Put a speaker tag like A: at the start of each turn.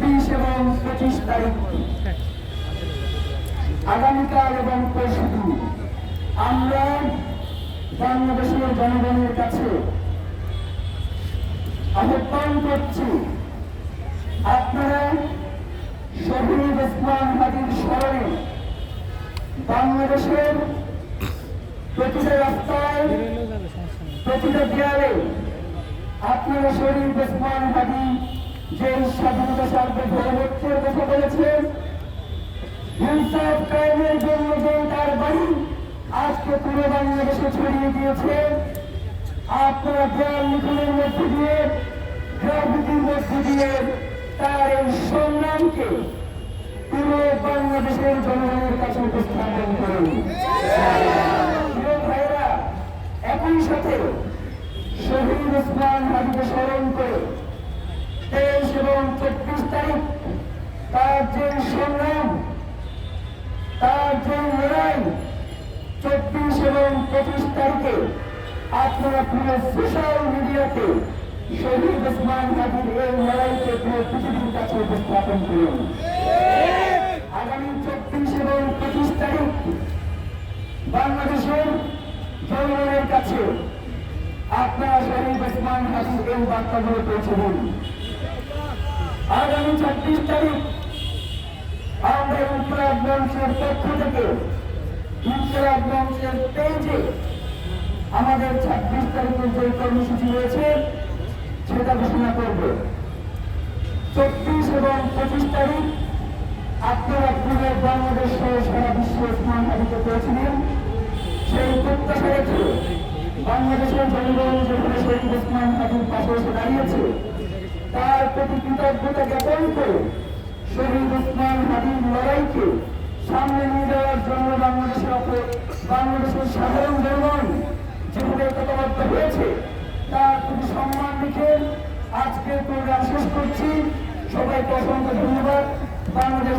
A: 24 এবং 25 তারিখ আগামীকাল এবং পরশুদিন আমরা বাংলাদেশের জনগণের কাছে আহ্বান করছি, আপনারা শহীদ ওসমান হাদির স্মরণে বাংলাদেশের প্রতিটা রাস্তায় প্রতিটা দেয়ালে আপনারা শহীদ ওসমান হাদি যে স্বাধীনতা সার্বভৌমত্বের কথা বলেছেন, ইনসাফ কায়েমের জন্য যে তার বাড়ি আজকে পুরো বাংলাদেশে ছড়িয়ে দিয়েছে, আপনারা দেয়াল লিখনের মধ্য দিয়ে গ্রাফিতির মধ্য দিয়ে তার এই সংগ্রামকে পুরো বাংলাদেশের জনগণের কাছে উপস্থাপন করুন। ভাইরা, একই সাথে শহীদ ওসমান হাদিকে স্মরণ করে 23 এবং 24 তারিখ তার যে সংগ্রাম, তার যে লড়াই, 24 এবং 25 তারিখে আপনারা পুরো সোশ্যাল মিডিয়াতে শহীদ ওসমান হাদির এই লড়াইকে পুরো পৃথিবীর কাছে উপস্থাপন করুন। আগামী 24 এবং 25 তারিখ বাংলাদেশের জনগণের কাছে আপনারা শহীদ ওসমান হাদির এই বার্তাগুলো পৌঁছে দিন। আগামী 26 তারিখ আমরা ইনকিলাব মঞ্চের পক্ষ থেকে ইনকিলাব মঞ্চের পেজে আমাদের 26 তারিখের যে কর্মসূচি রয়েছে সেটা ঘোষণা করব। 24 এবং 25 তারিখ আপনারা পুরো বাংলাদেশ সহ সারা বিশ্বে ওসমান হাদিকে পেয়েছিলেন। সেই প্রত্যাশা রেখে বাংলাদেশের জনগণ যেখানে শহীদ ওসমান হাদির পাশে এসে দাঁড়িয়েছে, তার প্রতি কৃতজ্ঞতা জ্ঞাপন করে শহীদ ওসমান হাদির লড়াইকে সামনে নিয়ে যাওয়ার জন্য বাংলাদেশের সাধারণ জনগণ যেভাবে ঐক্যবদ্ধ হয়েছে তার প্রতি সম্মান রেখে আজকের প্রোগ্রাম শেষ করছি। সবাইকে অসংখ্য ধন্যবাদ। বাংলাদেশ